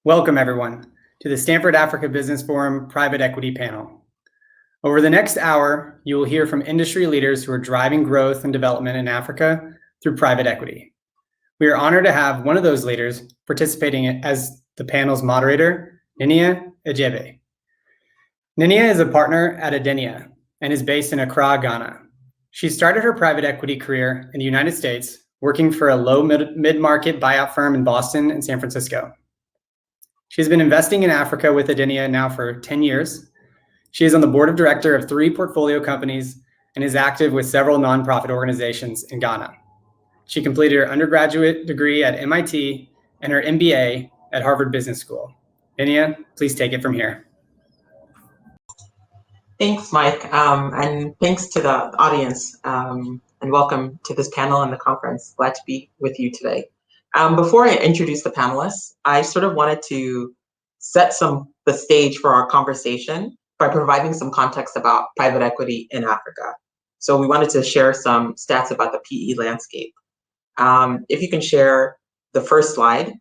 Welcome, everyone, to the Stanford Africa Business Forum Private Equity Panel. Over the next hour, you will hear from industry leaders who are driving growth and development in Africa through private equity. We are honored to have one of those leaders participating as the panel's moderator, Nnennia Ejebe. Nnennia is a partner at Adenia and is based in Accra, Ghana. She started her private equity career in the United States, working for a low mid-market buyout firm in Boston and San Francisco. She's been investing in Africa with Adenia now for 10 years. She is on the board of director of 3 portfolio companies and is active with several nonprofit organizations in Ghana. She completed her undergraduate degree at MIT and her MBA at Harvard Business School. Nnennia, please take it from here. Thanks, Mike, and thanks to the audience, and welcome to this panel and the conference. Glad to be with you today. Before I introduce the panelists, I sort of wanted to set the stage for our conversation by providing some context about private equity in Africa. So we wanted to share some stats about the PE landscape. If you can share the first slide,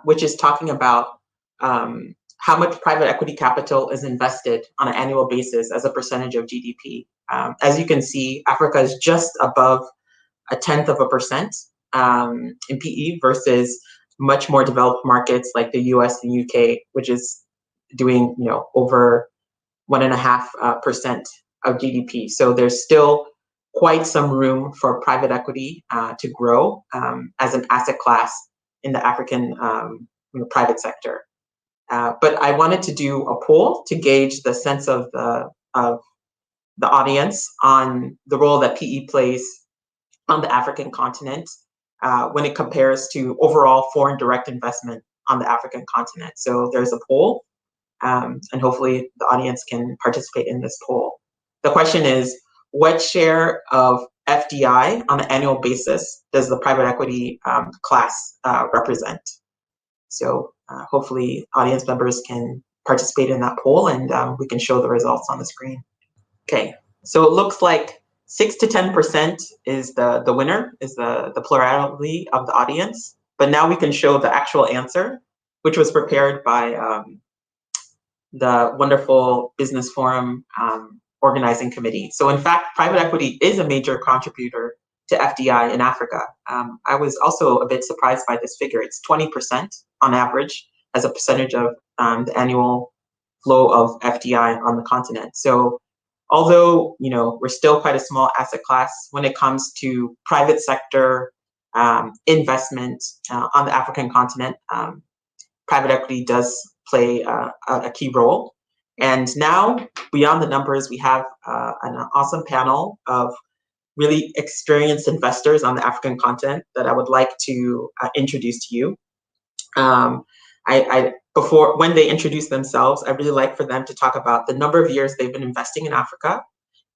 which is talking about how much private equity capital is invested on an annual basis as a percentage of GDP. As you can see, Africa is just above 0.1% in PE versus much more developed markets like the US and UK, which is doing over 1.5% of GDP. So there's still quite some room for private equity to grow as an asset class in the African private sector. But I wanted to do a poll to gauge the sense of the audience on the role that PE plays on the African continent when it compares to overall foreign direct investment on the African continent. So there's a poll, and hopefully the audience can participate in this poll. The question is, what share of FDI on an annual basis does the private equity class represent? So hopefully audience members can participate in that poll, and we can show the results on the screen. Okay, so it looks like 6 to 10% is the winner, is the plurality of the audience. But now we can show the actual answer, which was prepared by the wonderful Business Forum organizing committee. So in fact, private equity is a major contributor to FDI in Africa. I was also a bit surprised by this figure. It's 20% on average as a percentage of the annual flow of FDI on the continent. So although we're still quite a small asset class when it comes to private sector investment on the African continent, private equity does play a key role. And now, beyond the numbers, we have an awesome panel of really experienced investors on the African continent that I would like to introduce to you. Before, when they introduce themselves, I really like for them to talk about the number of years they've been investing in Africa,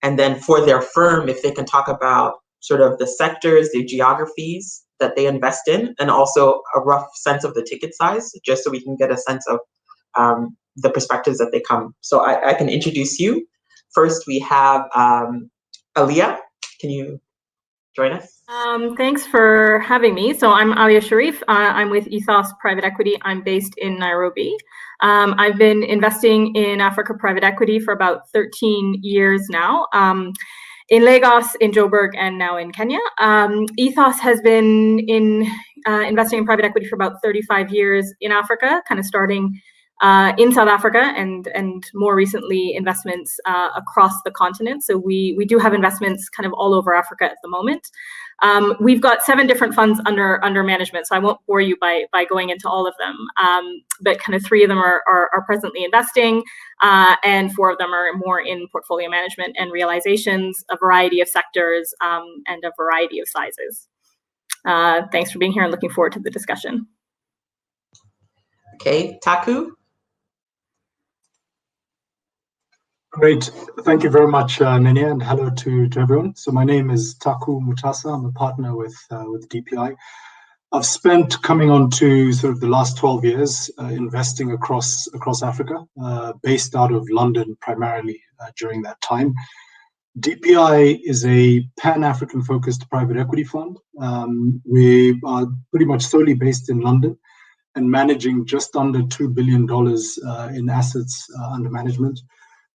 and then for their firm, if they can talk about sort of the sectors, the geographies that they invest in, and also a rough sense of the ticket size, just so we can get a sense of the perspectives that they come. So I can introduce you. First, we have Aliya. Can you join us? Thanks for having me. So I'm Aliya Shariff. I'm with Ethos Private Equity. I'm based in Nairobi. I've been investing in Africa private equity for about 13 years now, in Lagos, in Joburg, and now in Kenya. Ethos has been investing in private equity for about 35 years in Africa, kind of starting in South Africa and more recently investments across the continent. So we do have investments kind of all over Africa at the moment. We've got 7 different funds under management, so I won't bore you by going into all of them. But kind of 3 of them are presently investing, and 4 of them are more in portfolio management and realizations, a variety of sectors, and a variety of sizes. Thanks for being here and looking forward to the discussion. Okay, Taku. Great. Thank you very much, Nnennia, and hello to everyone. So my name is Taku Mutasa. I'm a partner with DPI. I've spent coming on to sort of the last 12 years investing across Africa, based out of London primarily during that time. DPI is a Pan-African focused private equity fund. We are pretty much solely based in London. and managing just under $2 billion in assets under management.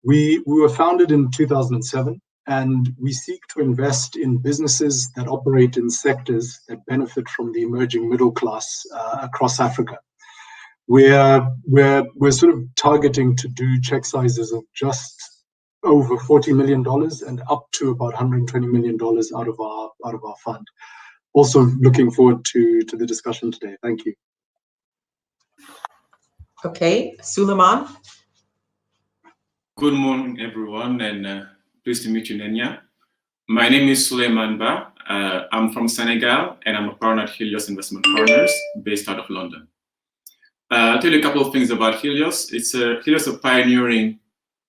We were founded in 2007, and we seek to invest in businesses that operate in sectors that benefit from the emerging middle class across Africa. We're sort of targeting to do check sizes of just over $40 million and up to about $120 million out of our fund. Also looking forward to the discussion today. Thank you. Okay, Souleymane. Good morning, everyone, and pleased to meet you, Nnennia. My name is Souleymane Ba. I'm from Senegal, and I'm a partner at Helios Investment Partners, based out of London. I'll tell you a couple of things about Helios. Helios is a pioneering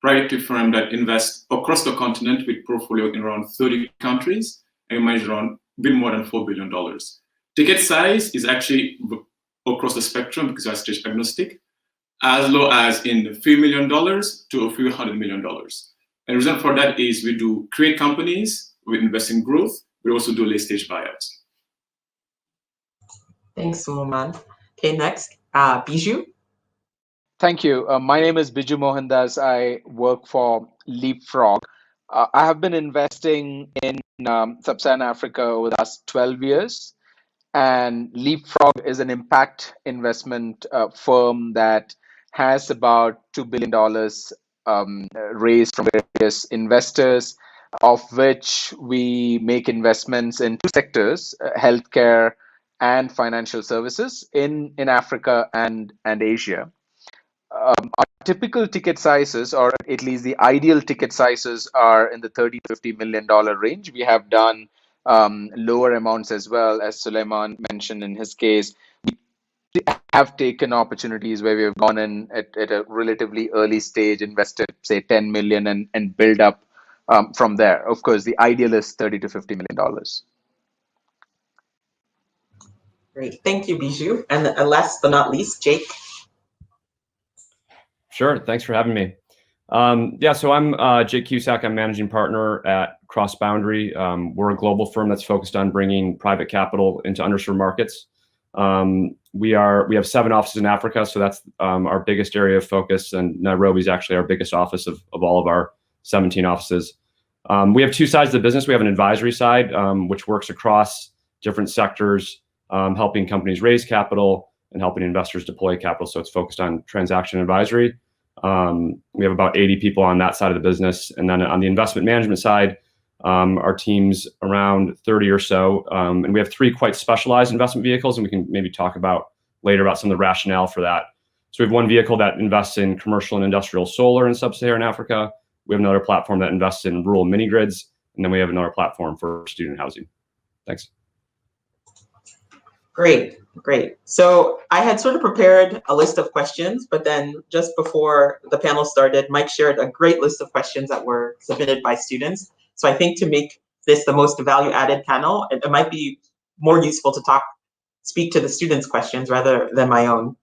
private equity firm that invests across the continent with portfolio in around 30 countries, and we manage around a bit more than $4 billion. Ticket size is actually across the spectrum because we're stage agnostic, as low as in $3 million to a few $100 million. And the reason for that is we do create companies, we invest in growth, we also do late stage buyouts. Thanks, Souleymane. Okay, next, Biju. Thank you. My name is Biju Mohandas. I work for Leapfrog. I have been investing in Sub-Saharan Africa over the last 12 years. And Leapfrog is an impact investment firm that has about $2 billion raised from various investors, of which we make investments in two sectors, healthcare and financial services in Africa and Asia. Our typical ticket sizes, or at least the ideal ticket sizes, are in the $30 to $50 million range. We have done lower amounts as well, as Souleymane mentioned in his case. We have taken opportunities where we have gone in at a relatively early stage, invested, say, 10 million and build up from there. Of course, the ideal is $30 to $50 million. Great, thank you, Biju. And last but not least, Jake. Sure, thanks for having me. So I'm Jake Cusack. I'm managing partner at Cross Boundary. We're a global firm that's focused on bringing private capital into underserved markets. We have 7 offices in Africa, so that's our biggest area of focus, and Nairobi is actually our biggest office of all of our 17 offices. We have 2 sides of the business. We have an advisory side, which works across different sectors, helping companies raise capital and helping investors deploy capital. So it's focused on transaction advisory. We have about 80 people on that side of the business. And then on the investment management side, our team's around 30 or so. And we have 3 quite specialized investment vehicles, and we can maybe talk about later about some of the rationale for that. So we have one vehicle that invests in commercial and industrial solar in sub-Saharan Africa. We have another platform that invests in rural mini grids. And then we have another platform for student housing. Thanks. Great, great. So I had sort of prepared a list of questions, but then just before the panel started, Mike shared a great list of questions that were submitted by students. So I think to make this the most value-added panel, it might be more useful to speak to the students' questions rather than my own.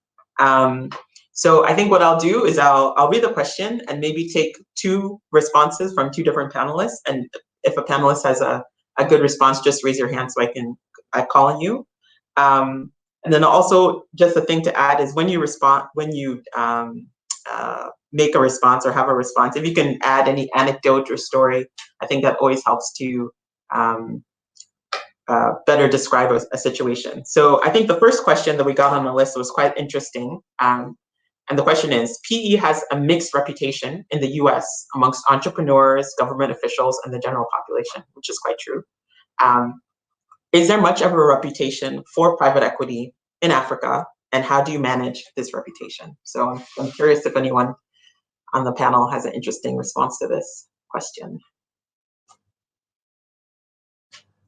So I think what I'll do is I'll read the question and maybe take 2 responses from 2 different panelists. And if a panelist has a good response, just raise your hand so I call on you. And then also just the thing to add is when you make a response or have a response, if you can add any anecdote or story, I think that always helps to better describe a situation. So I think the first question that we got on the list was quite interesting. And the question is, PE has a mixed reputation in the US amongst entrepreneurs, government officials, and the general population, which is quite true. Is there much of a reputation for private equity in Africa, and how do you manage this reputation? So I'm curious if anyone on the panel has an interesting response to this question.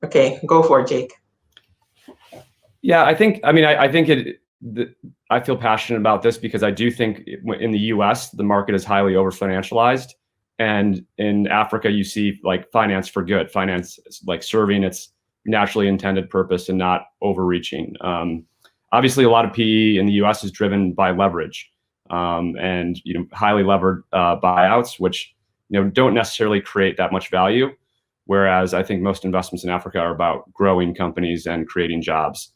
Okay, go for it, Jake. Yeah, I feel passionate about this because I do think in the US, the market is highly over-financialized. And in Africa, you see like finance for good, finance like serving its naturally intended purpose and not overreaching. Obviously, a lot of PE in the US is driven by leverage and highly levered buyouts, which don't necessarily create that much value. Whereas I think most investments in Africa are about growing companies and creating jobs.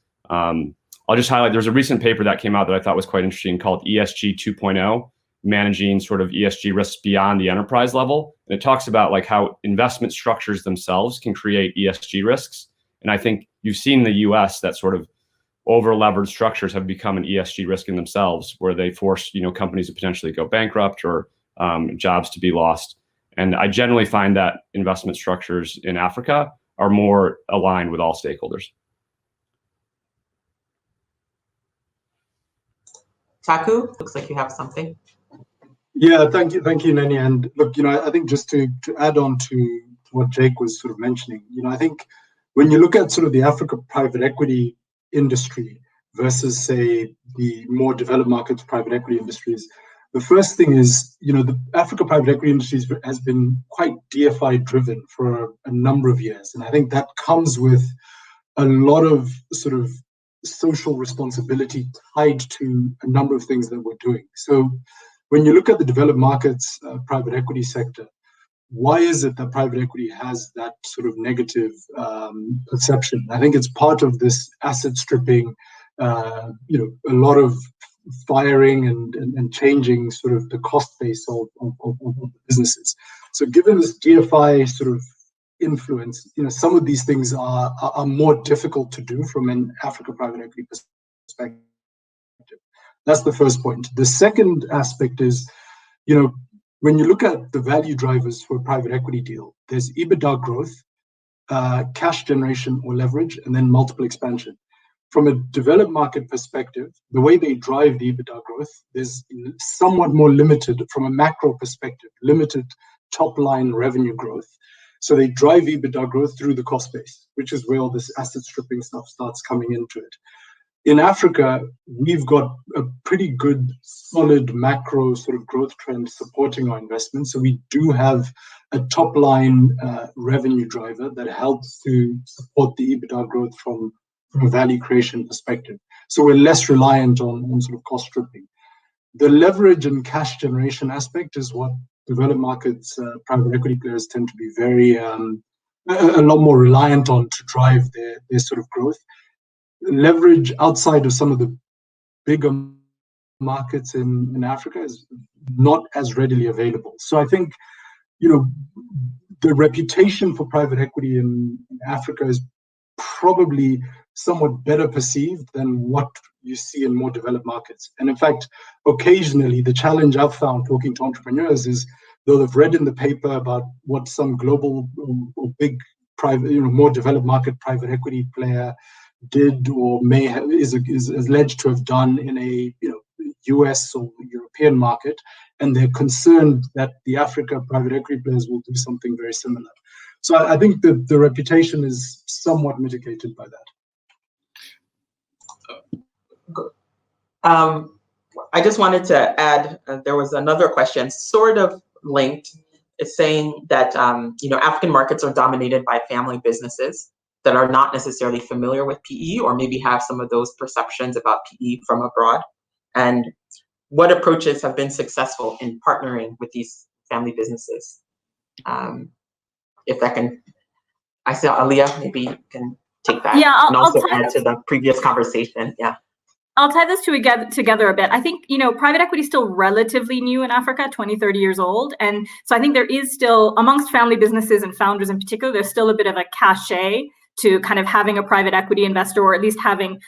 I'll just highlight, there's a recent paper that came out that I thought was quite interesting called ESG 2.0, managing sort of ESG risks beyond the enterprise level. And it talks about like how investment structures themselves can create ESG risks. And I think you've seen in the US that sort of over-leveraged structures have become an ESG risk in themselves, where they force companies to potentially go bankrupt or jobs to be lost. And I generally find that investment structures in Africa are more aligned with all stakeholders. Taku, looks like you have something. Yeah, thank you, Nnennia. And look, I think just to add on to what Jake was sort of mentioning, I think when you look at sort of the Africa private equity industry versus, say, the more developed markets private equity industries, the first thing is, the Africa private equity industry has been quite DFI driven for a number of years. And I think that comes with a lot of sort of social responsibility tied to a number of things that we're doing. So when you look at the developed markets private equity sector, why is it that private equity has that sort of negative perception? I think it's part of this asset stripping, a lot of firing and changing sort of the cost base of the businesses. So given this DFI sort of influence, some of these things are more difficult to do from an Africa private equity perspective. That's the first point. The second aspect is, when you look at the value drivers for a private equity deal, there's EBITDA growth, cash generation or leverage, and then multiple expansion. From a developed market perspective, the way they drive the EBITDA growth is somewhat more limited from a macro perspective, limited top line revenue growth. So they drive EBITDA growth through the cost base, which is where all this asset stripping stuff starts coming into it. In Africa, we've got a pretty good, solid macro sort of growth trend supporting our investments. So we do have a top line revenue driver that helps to support the EBITDA growth from a value creation perspective. So we're less reliant on sort of cost stripping. The leverage and cash generation aspect is what developed markets private equity players tend to be very a lot more reliant on to drive their sort of growth. Leverage outside of some of the bigger markets in Africa is not as readily available. So I think, the reputation for private equity in Africa is probably somewhat better perceived than what you see in more developed markets. And in fact, occasionally the challenge I've found talking to entrepreneurs is, though they've read in the paper about what some global or big private, more developed market private equity player did or is alleged to have done in a US or European market, and they're concerned that the Africa private equity players will do something very similar. So I think that the reputation is somewhat mitigated by that. I just wanted to add, there was another question sort of linked. It's saying that African markets are dominated by family businesses that are not necessarily familiar with PE, or maybe have some of those perceptions about PE from abroad. And what approaches have been successful in partnering with these family businesses? If that can, I see Aliya, maybe you can take that. Yeah, and also add to the previous conversation. Yeah. I'll tie this together a bit. I think, private equity is still relatively new in Africa, 20, 30 years old. And so I think there is still, amongst family businesses and founders in particular, there's still a bit of a cachet to kind of having a private equity investor, or at least having,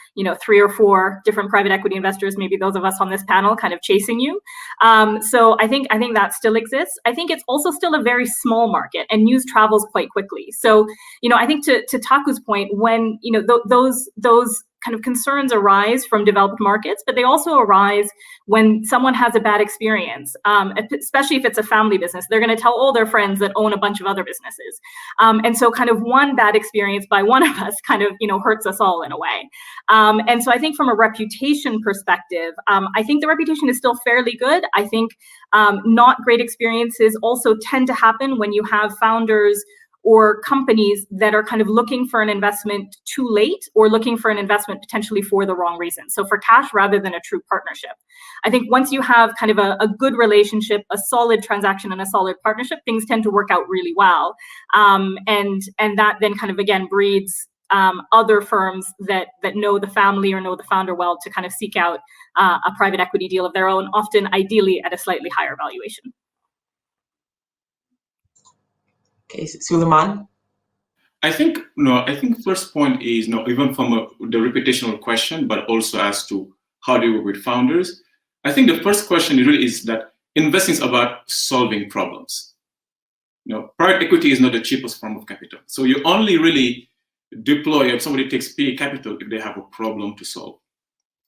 3 or 4 different private equity investors, maybe those of us on this panel, kind of chasing you. So I think that still exists. I think it's also still a very small market, and news travels quite quickly. So, I think to Taku's point, when, those kind of concerns arise from developed markets, but they also arise when someone has a bad experience, especially if it's a family business. They're going to tell all their friends that own a bunch of other businesses. And so kind of one bad experience by one of us kind of, hurts us all in a way. And so I think from a reputation perspective, I think the reputation is still fairly good. I think not great experiences also tend to happen when you have founders or companies that are kind of looking for an investment too late, or looking for an investment potentially for the wrong reason. So for cash rather than a true partnership. I think once you have kind of a good relationship, a solid transaction and a solid partnership, things tend to work out really well. And that then kind of, again, breeds other firms that know the family or know the founder well to kind of seek out a private equity deal of their own, often ideally at a slightly higher valuation. Okay, Souleymane? I think first point is even from the reputational question, but also as to how do you work with founders. I think the first question really is that investing is about solving problems. Private equity is not the cheapest form of capital. So you only really deploy if somebody takes PE capital if they have a problem to solve,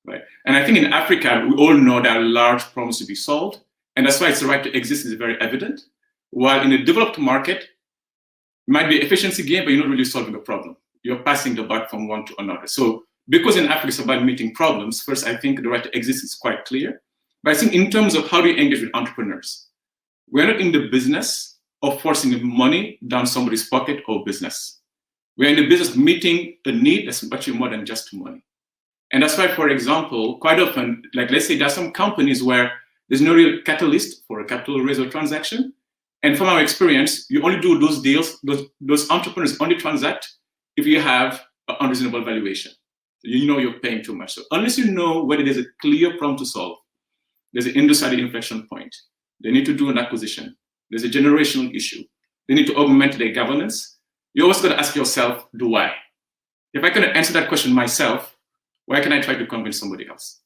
right? And I think in Africa, we all know there are large problems to be solved, and that's why it's the right to exist is very evident. While in a developed market, it might be an efficiency gain, but you're not really solving a problem. You're passing the buck from one to another. So because in Africa it's about meeting problems, first, I think the right to exist is quite clear. But I think in terms of how do you engage with entrepreneurs, we're not in the business of forcing money down somebody's pocket or business. We're in the business of meeting a need that's much more than just money. And that's why, for example, quite often, like let's say there are some companies where there's no real catalyst for a capital raise or transaction. And from our experience, you only do those deals, those entrepreneurs only transact if you have an unreasonable valuation. You know you're paying too much. So unless you know whether there's a clear problem to solve, there's an industry inflection point, they need to do an acquisition, there's a generational issue, they need to augment their governance, you always got to ask yourself, do I? If I cannot answer that question myself, why can I try to convince somebody else?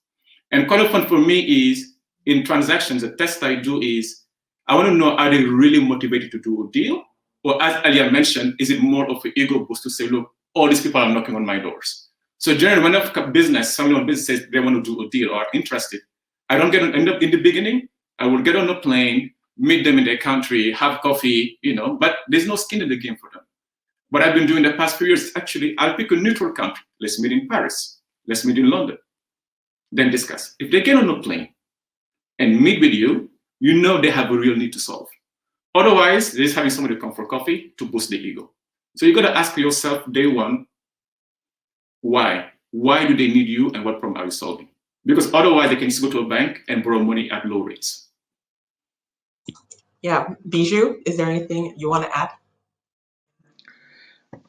And quite often for me is, in transactions, the test I do is, I want to know, are they really motivated to do a deal? Or as Aliya mentioned, is it more of an ego boost to say, look, all these people are knocking on my doors. So generally, when a business, someone on business says they want to do a deal or are interested, I don't end up in the beginning, I will get on a plane, meet them in their country, have coffee, but there's no skin in the game for them. What I've been doing the past few years, actually, I'll pick a neutral country. Let's meet in Paris. Let's meet in London. Then discuss. If they get on a plane and meet with you, you know they have a real need to solve. Otherwise, they're just having somebody come for coffee to boost the ego. So you got to ask yourself, day one, why? Why do they need you and what problem are you solving? Because otherwise, they can just go to a bank and borrow money at low rates. Yeah, Bijou, is there anything you want to add?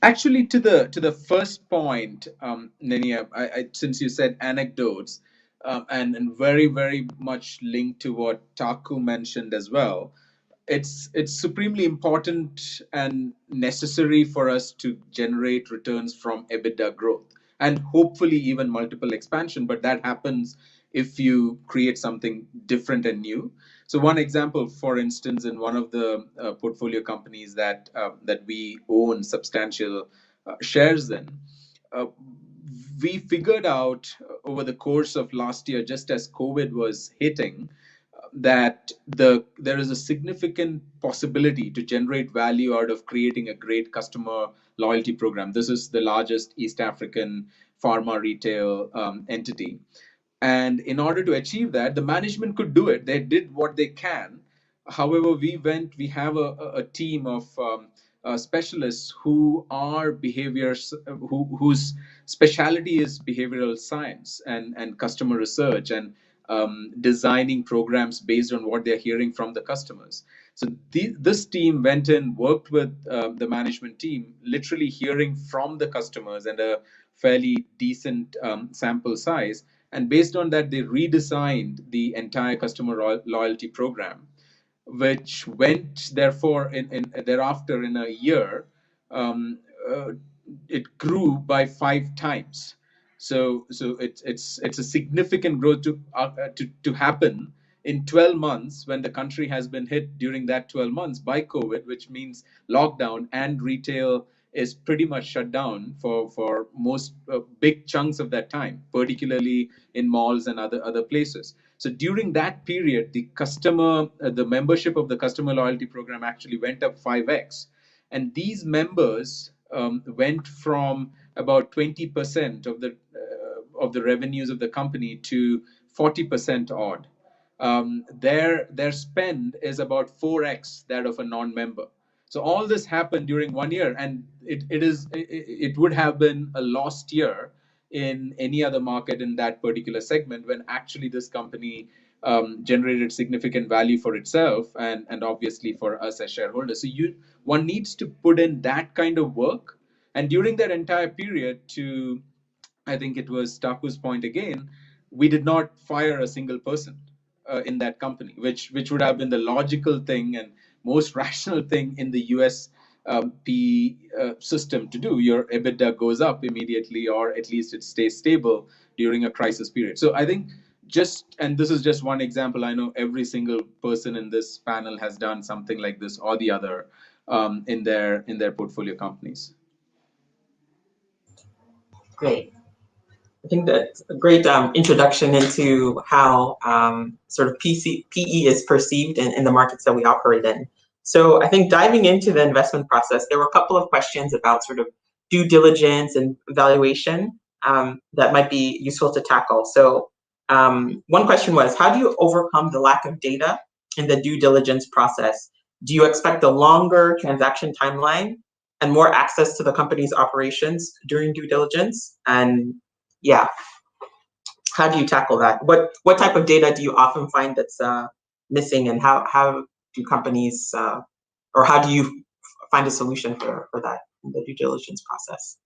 Actually, to the first point, Nnennia, since you said anecdotes, and very, very much linked to what Taku mentioned as well, it's supremely important and necessary for us to generate returns from EBITDA growth and hopefully even multiple expansion, but that happens if you create something different and new. So one example, for instance, in one of the portfolio companies that we own substantial shares in, we figured out over the course of last year, just as COVID was hitting, that there is a significant possibility to generate value out of creating a great customer loyalty program. This is the largest East African pharma retail entity. And in order to achieve that, the management could do it. They did what they can. However, we have a team of specialists who are whose specialty is behavioral science and customer research and designing programs based on what they're hearing from the customers. So this team went in, worked with the management team, literally hearing from the customers and a fairly decent sample size. And based on that, they redesigned the entire customer loyalty program, which went therefore thereafter in a year, it grew by 5 times. So it's a significant growth to happen in 12 months when the country has been hit during that 12 months by COVID, which means lockdown and retail is pretty much shut down for most big chunks of that time, particularly in malls and other places. So during that period, the membership of the customer loyalty program actually went up 5x, and these members went from about 20% of the revenues of the company to 40% odd. Their spend is about 4x that of a non-member. So all this happened during 1 year, and it would have been a lost year in any other market in that particular segment, when actually this company generated significant value for itself and obviously for us as shareholders. So one needs to put in that kind of work, And during that entire period, to, I think it was Taku's point again, we did not fire a single person in that company, which would have been the logical thing and most rational thing in the US PE system to do. Your EBITDA goes up immediately, or at least it stays stable during a crisis period. So I think and this is just one example, I know every single person in this panel has done something like this or the other in their portfolio companies. Great. I think that's a great introduction into how sort of PE is perceived in the markets that we operate in. So I think diving into the investment process, there were a couple of questions about sort of due diligence and valuation that might be useful to tackle. So one question was, how do you overcome the lack of data in the due diligence process? Do you expect a longer transaction timeline and more access to the company's operations during due diligence? And yeah, how do you tackle that? What type of data do you often find that's missing, and how do companies or how do you find a solution for that in the due diligence process?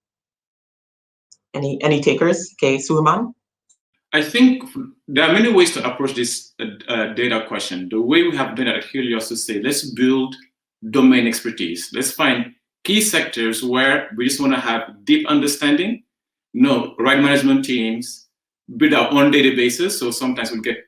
Any takers? Okay, Souleymane? I think there are many ways to approach this data question. The way we have done it at Helios to say, let's build domain expertise. Let's find key sectors where we just want to have deep understanding, right management teams, build our own databases. So sometimes we get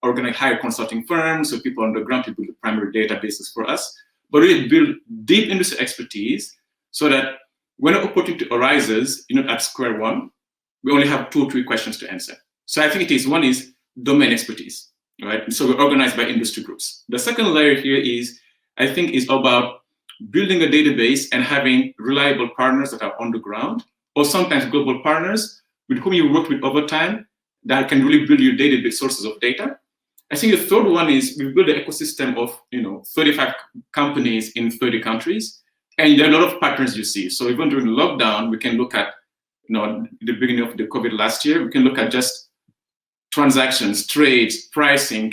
hire consulting firms, so people on the ground to build the primary databases for us. But really build deep industry expertise so that when an opportunity arises, you're not at square one. We only have 2 or 3 questions to answer. So I think one is domain expertise, right? So we're organized by industry groups. The second layer here is about building a database and having reliable partners that are on the ground, or sometimes global partners with whom you work with over time that can really build your database sources of data. I think the third one is we build an ecosystem of 35 companies in 30 countries, and there are a lot of patterns you see. So even during lockdown, we can look at the beginning of the COVID last year, we can look at just transactions, trades, pricing.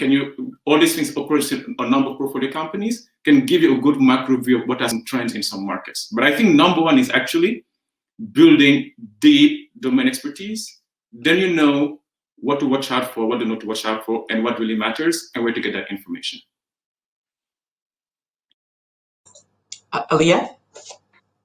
All these things across a number of portfolio companies can give you a good macro view of what has trends in some markets. But I think number one is actually building deep domain expertise. Then you know what to watch out for, what not to watch out for, and what really matters, and where to get that information. Aliya?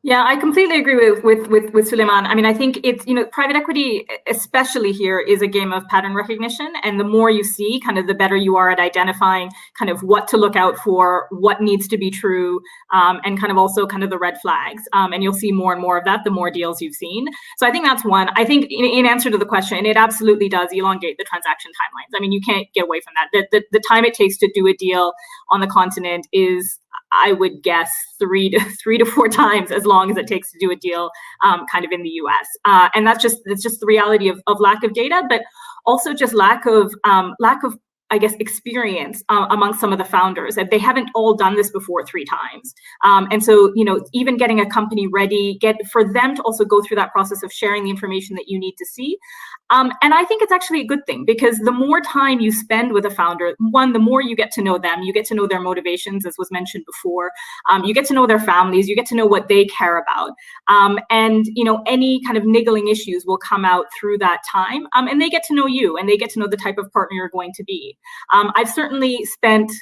Yeah, I completely agree with Souleymane. I mean, I think it's, private equity, especially here, is a game of pattern recognition. And the more you see, kind of the better you are at identifying kind of what to look out for, what needs to be true, and kind of also kind of the red flags. And you'll see more and more of that the more deals you've seen. So I think that's one. I think in answer to the question, it absolutely does elongate the transaction timelines. I mean, you can't get away from that. The time it takes to do a deal on the continent is, I would guess, 3 to 4 times as long as it takes to do a deal kind of in the US. And that's just the reality of lack of data, but also just lack of I guess, experience among some of the founders, that they haven't all done this before 3 times. And so, even getting a company ready, for them to also go through that process of sharing the information that you need to see. And I think it's actually a good thing, because the more time you spend with a founder, one, the more you get to know them, you get to know their motivations, as was mentioned before, you get to know their families, you get to know what they care about. And, any kind of niggling issues will come out through that time, and they get to know you, and they get to know the type of partner you're going to be. I've certainly spent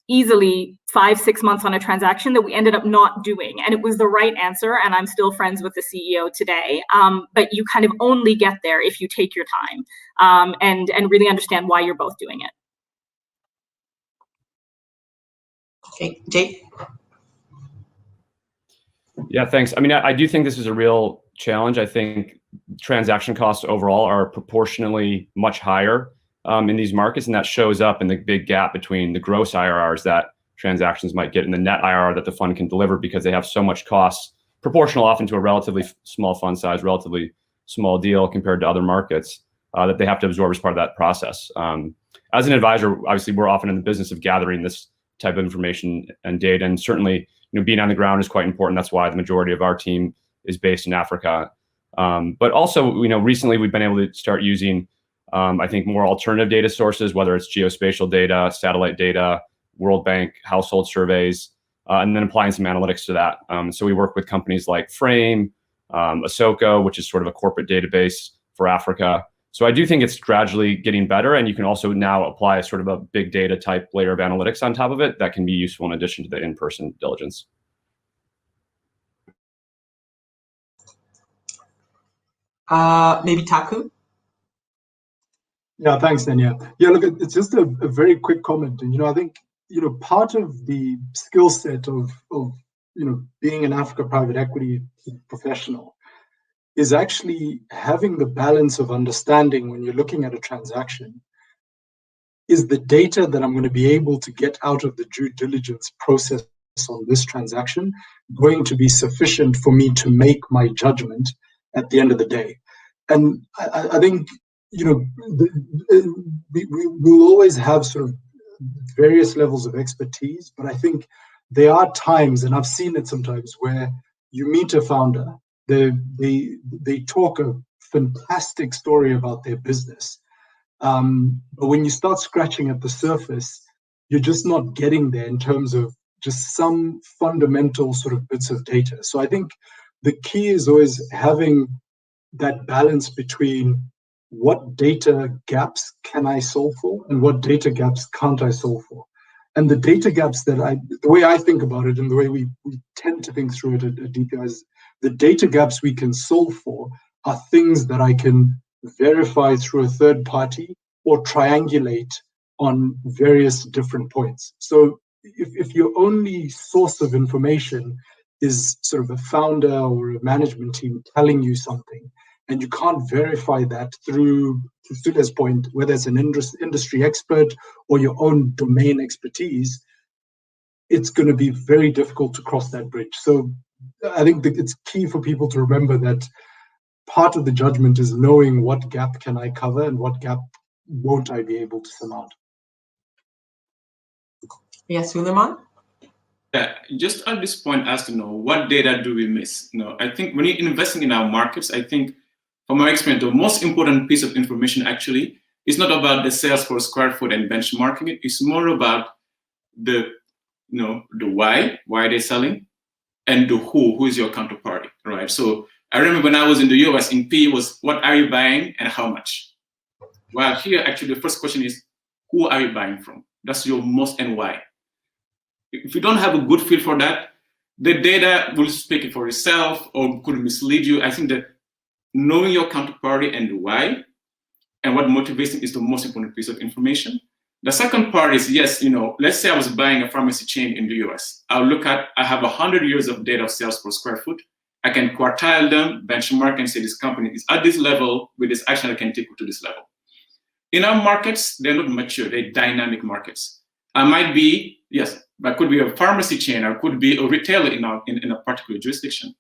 easily 5-6 months on a transaction that we ended up not doing, and it was the right answer, and I'm still friends with the CEO today. But you kind of only get there if you take your time and really understand why you're both doing it. Okay, Jake? Yeah, thanks. I mean, I do think this is a real challenge. I think transaction costs overall are proportionally much higher in these markets, and that shows up in the big gap between the gross IRRs that transactions might get and the net IRR that the fund can deliver, because they have so much costs proportional often to a relatively small fund size, relatively small deal compared to other markets that they have to absorb as part of that process. As an advisor, obviously, we're often in the business of gathering this type of information and data, and certainly, being on the ground is quite important. That's why the majority of our team is based in Africa. But also, recently we've been able to start using I think more alternative data sources, whether it's geospatial data, satellite data, World Bank household surveys, and then applying some analytics to that. So we work with companies like Frame, Ahsoka, which is sort of a corporate database for Africa. So I do think it's gradually getting better, and you can also now apply a sort of a big data type layer of analytics on top of it that can be useful in addition to the in-person diligence. Maybe Taku? Yeah, thanks, Nnennia. Yeah, look, it's just a very quick comment. And, I think, part of the skill set of being an Africa private equity professional is actually having the balance of understanding when you're looking at a transaction. Is the data that I'm going to be able to get out of the due diligence process on this transaction going to be sufficient for me to make my judgment at the end of the day? And I think, we'll always have sort of various levels of expertise, but I think there are times, and I've seen it sometimes, where you meet a founder, they talk a fantastic story about their business. But when you start scratching at the surface, you're just not getting there in terms of just some fundamental sort of bits of data. So I think the key is always having that balance between what data gaps can I solve for and what data gaps can't I solve for. And the data gaps the way I think about it and the way we tend to think through it at DPI is the data gaps we can solve for are things that I can verify through a third party or triangulate on various different points. So if your only source of information is sort of a founder or a management team telling you something, and you can't verify that through, to Sule's point, whether it's an industry expert or your own domain expertise, it's going to be very difficult to cross that bridge. So I think that it's key for people to remember that part of the judgment is knowing what gap can I cover and what gap won't I be able to surmount. Yes, Souleymane? Yeah, just at this point, as to know what data do we miss? I think when you're investing in our markets, I think from my experience, the most important piece of information actually is not about the sales per square foot and benchmarking it. It's more about the why are they selling, and the who is your counterparty, right? So I remember when I was in the US, in P was what are you buying and how much? Well, here actually the first question is who are you buying from? That's your most and why. If you don't have a good feel for that, the data will speak for itself or could mislead you. I think that knowing your counterparty and the why and what motivates them is the most important piece of information. The second part is, yes, let's say I was buying a pharmacy chain in the US. I have 100 years of data of sales per square foot. I can quartile them, benchmark, and say this company is at this level with this action I can take to this level. In our markets, they're not mature, they're dynamic markets. I might be, yes, I could be a pharmacy chain, or could be a retailer in a particular jurisdiction.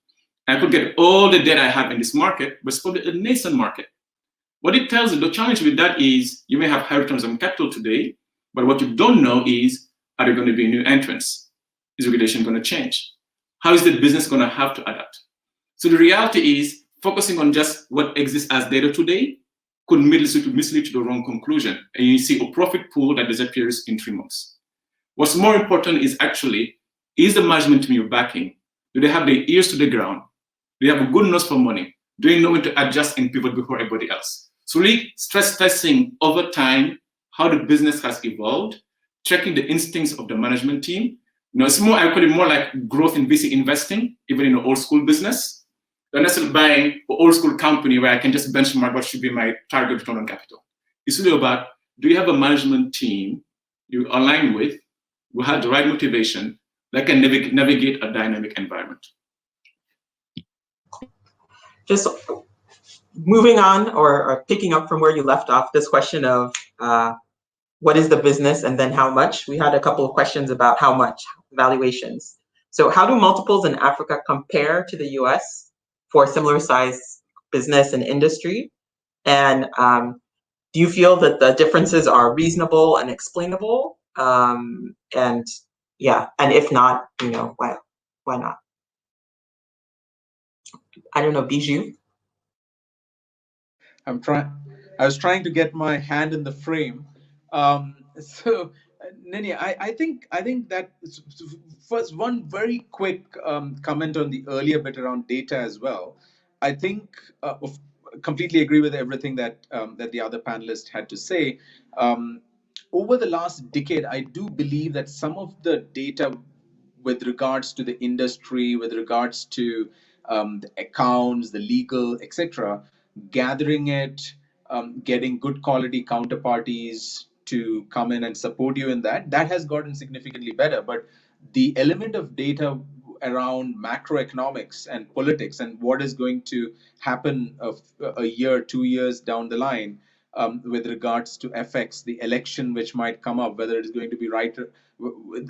I could get all the data I have in this market, but it's probably a nascent market. What it tells you, the challenge with that is you may have high returns on capital today, but what you don't know is, are there going to be new entrants? Is regulation going to change? How is the business going to have to adapt? So the reality is focusing on just what exists as data today could mislead to the wrong conclusion. And you see a profit pool that disappears in 3 months. What's more important is actually, is the management team you're backing, do they have their ears to the ground? Do they have a good nose for money? Do they know when to adjust and pivot before everybody else? So really stress testing over time, how the business has evolved, checking the instincts of the management team. It's more, I call it more like growth in VC investing, even in an old school business. Not necessarily buying an old school company where I can just benchmark what should be my target return on capital. It's really about, do you have a management team you align with, who have the right motivation, that can navigate a dynamic environment? Just moving on or picking up from where you left off, this question of what is the business and then how much? We had a couple of questions about how much, valuations. So how do multiples in Africa compare to the US for similar size business and industry? And do you feel that the differences are reasonable and explainable? And if not, why not? I don't know, Bijou? I was trying to get my hand in the frame. So, Nnennia, I think that first one very quick comment on the earlier bit around data as well. I think completely agree with everything that that the other panelists had to say. Over the last decade, I do believe that some of the data with regards to the industry, with regards to the accounts, the legal, etc., gathering it, getting good quality counterparties to come in and support you in that, that has gotten significantly better. But the element of data around macroeconomics and politics and what is going to happen a year, 2 years down the line, with regards to FX, the election which might come up, whether it is going to be right.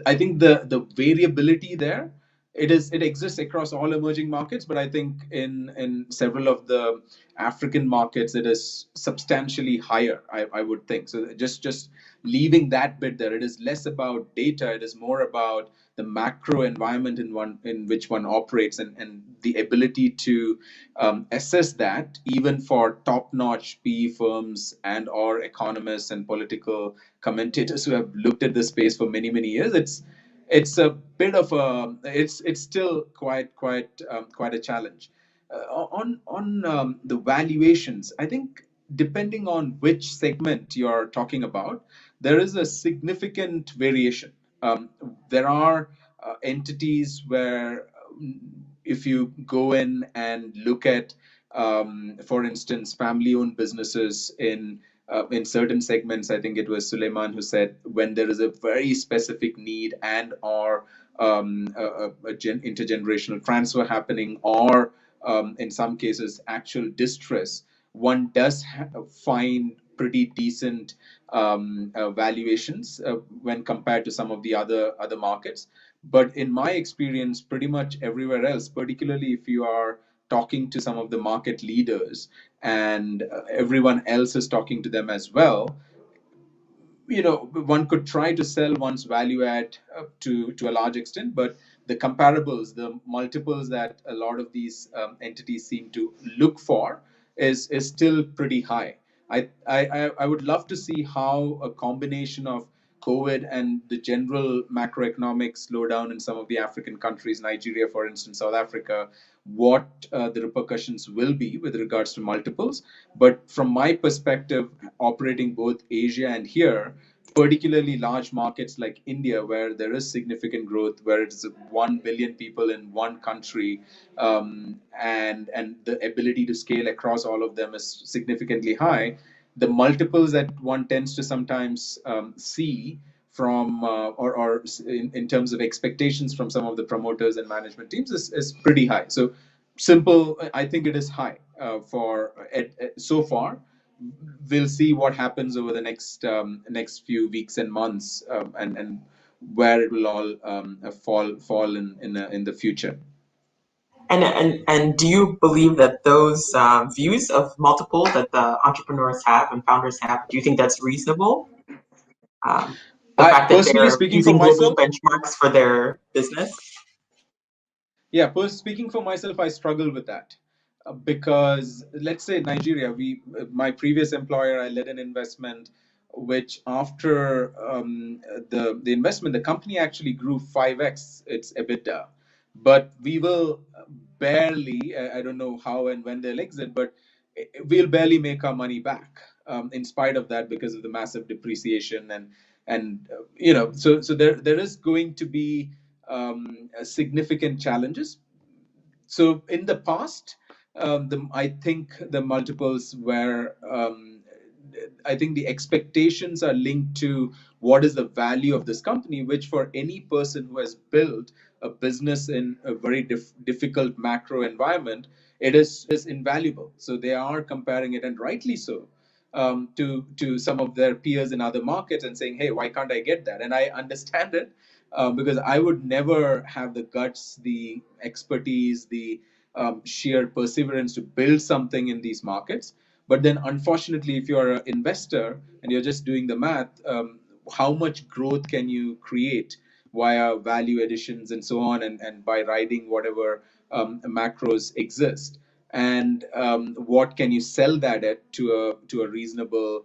I think the variability there, it exists across all emerging markets, but I think in several of the African markets it is substantially higher. I would think so. Just leaving that bit there, it is less about data. It is more about the macro environment in which one operates, and the ability to assess that even for top-notch PE firms and or economists and political commentators who have looked at this space for many years. It's a bit of a it's still quite a challenge. On the valuations, I think depending on which segment you're talking about, there is a significant variation. There are entities where if you go in and look at, for instance, family-owned businesses in certain segments, I think it was Souleymane who said when there is a very specific need and or intergenerational transfer happening, or in some cases actual distress, one does find pretty decent valuations when compared to some of the other markets. But in my experience, pretty much everywhere else, particularly if you are talking to some of the market leaders and everyone else is talking to them as well, one could try to sell one's value add to a large extent, but the comparables, the multiples that a lot of these entities seem to look for is still pretty high. I would love to see how a combination of COVID and the general macroeconomic slowdown in some of the African countries, Nigeria, for instance, South Africa, what the repercussions will be with regards to multiples. But from my perspective, operating both Asia and here, particularly large markets like India, where there is significant growth, where it is 1 billion people in one country, and the ability to scale across all of them is significantly high. The multiples that one tends to sometimes see from or in terms of expectations from some of the promoters and management teams is pretty high. So simple, I think it is high for so far. We'll see what happens over the next few weeks and months, and where it will all fall in the future. And do you believe that those views of multiple that the entrepreneurs have and founders have, do you think that's reasonable? The fact that Personally they're speaking using for global myself, benchmarks for their business? yeah, speaking for myself, I struggle with that because let's say Nigeria, my previous employer, I led an investment which after the investment, the company actually grew 5x its EBITDA, but we will barely, I don't know how and when they'll exit, but we'll barely make our money back in spite of that because of the massive depreciation and so there is going to be significant challenges. So in the past, I think the multiples were, I think the expectations are linked to what is the value of this company, which for any person who has built a business in a very difficult macro environment, it is invaluable. So they are comparing it, and rightly so, to some of their peers in other markets and saying, hey, why can't I get that? And I understand it, because I would never have the guts, the expertise, the sheer perseverance to build something in these markets. But then, unfortunately, if you're an investor and you're just doing the math, how much growth can you create via value additions and so on, and by riding whatever macros exist? And what can you sell that at to a reasonable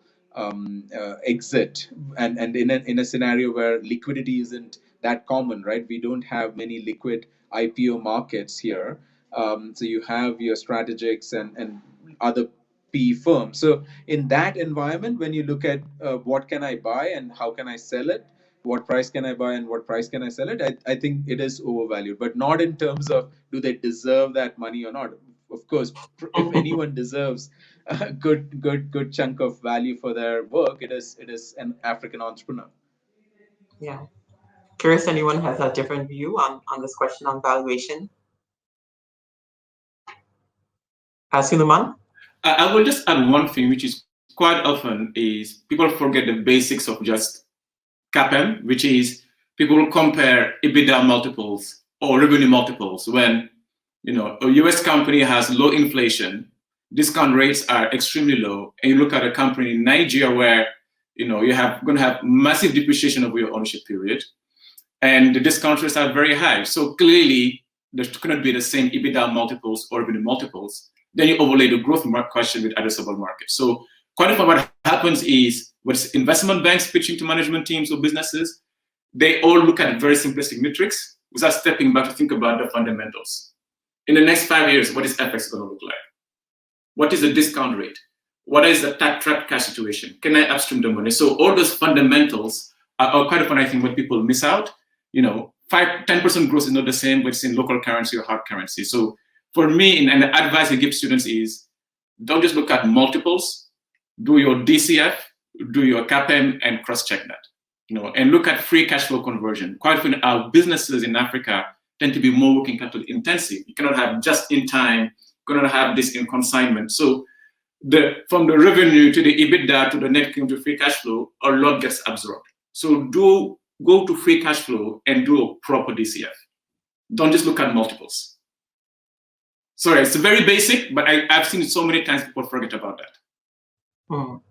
exit? And in a scenario where liquidity isn't that common, right? We don't have many liquid IPO markets here. So you have your strategics and other PE firms. So in that environment, when you look at what can I buy and how can I sell it, what price can I buy and what price can I sell it, I think it is overvalued, but not in terms of do they deserve that money or not. Of course, if anyone deserves a good chunk of value for their work, it is an African entrepreneur. Yeah. Curious, anyone has a different view on this question on valuation? Souleymane? I will just add one thing, which is quite often is people forget the basics of just CAPM, which is people compare EBITDA multiples or revenue multiples when a US company has low inflation, discount rates are extremely low, and you look at a company in Nigeria where you're going to have massive depreciation over your ownership period, and the discount rates are very high. So clearly, there cannot be the same EBITDA multiples or revenue multiples. Then you overlay the growth question with addressable market. So quite often what happens is when investment banks pitching to management teams or businesses, they all look at very simplistic metrics without stepping back to think about the fundamentals. In the next 5 years, what is FX going to look like? What is the discount rate? What is the trapped cash situation? Can I upstream the money? So all those fundamentals are quite often, I think, what people miss out. 10% growth is not the same, but it's in local currency or hard currency. So for me, and the advice I give students is, don't just look at multiples, do your DCF, do your CAPM, and cross-check that. And look at free cash flow conversion. Quite often, our businesses in Africa tend to be more working capital intensive. You cannot have just in time, you cannot have this in consignment. So from the revenue to the EBITDA to the net income to free cash flow, a lot gets absorbed. So go to free cash flow and do a proper DCF. Don't just look at multiples. Sorry, it's very basic, but I've seen it so many times people forget about that.